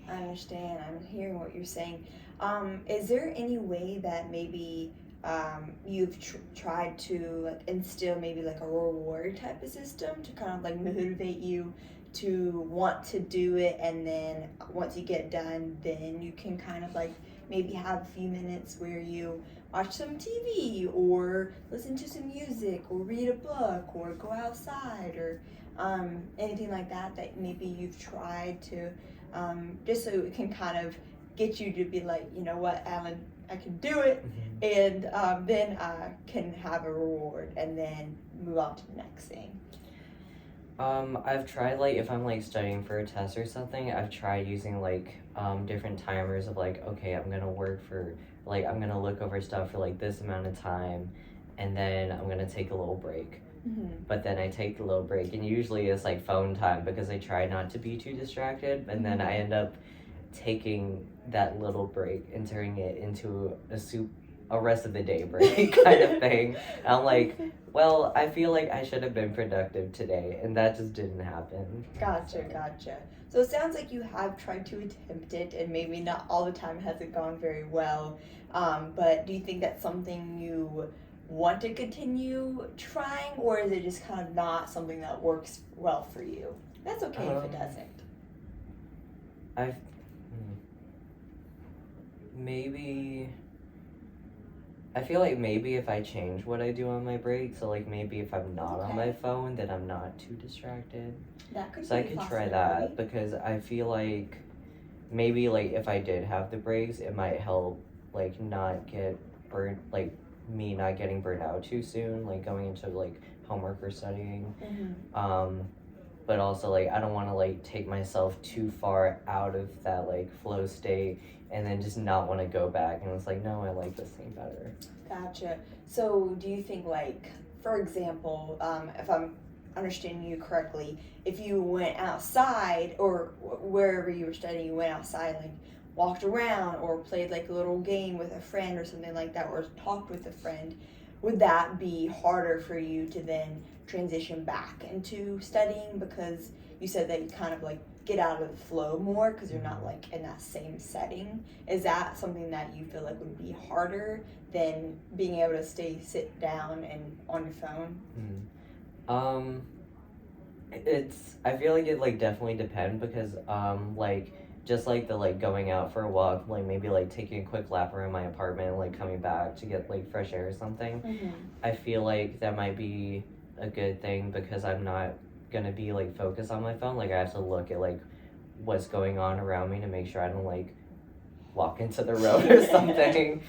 I understand. I'm hearing what you're saying. Is there any way that maybe you've tried to like instill maybe like a reward type of system to kind of like motivate you to want to do it, and then once you get done, then you can kind of like maybe have a few minutes where you watch some TV or listen to some music or read a book or go outside or anything like that that maybe you've tried to just so it can kind of get you to be like, you know what, Alan, I can do it, and then I can have a reward and then move on to the next thing. I've tried, like, if I'm, like, studying for a test or something, I've tried using, like, different timers of, like, okay, I'm gonna work for, like, I'm gonna look over stuff for, like, this amount of time, and then I'm gonna take a little break. But then I take the little break, and usually it's, like, phone time because I try not to be too distracted, and then I end up taking that little break and turning it into a rest of the day break kind of thing. And I'm like, well, I feel like I should have been productive today, and that just didn't happen. Gotcha. So it sounds like you have tried to attempt it, and maybe not all the time has it gone very well. But do you think that's something you want to continue trying, or is it just kind of not something that works well for you? That's okay if it doesn't. I've maybe I feel like maybe if I change what I do on my break, so like maybe if I'm not on my phone, then I'm not too distracted. That could So be I a could try that possibility. because I feel like maybe like if I did have the breaks, it might help like not get burnt, like me not getting burnt out too soon, like going into like homework or studying. But also like I don't want to like take myself too far out of that like flow state and then just not want to go back, and it's like, no, I like this thing better. Gotcha. So, do you think, like, for example, if I'm understanding you correctly, if you went outside or wherever you were studying, you went outside, like, walked around or played like a little game with a friend or something like that, or talked with a friend, would that be harder for you to then transition back into studying because you said that you kind of like get out of the flow more because you're not like in that same setting? Is that something that you feel like would be harder than being able to sit down and on your phone? Um, it's I feel like it like definitely depend because like just like the like going out for a walk, like maybe like taking a quick lap around my apartment and like coming back to get like fresh air or something. I feel like that might be a good thing because I'm not gonna be like focused on my phone. Like I have to look at like what's going on around me to make sure I don't like walk into the road or something.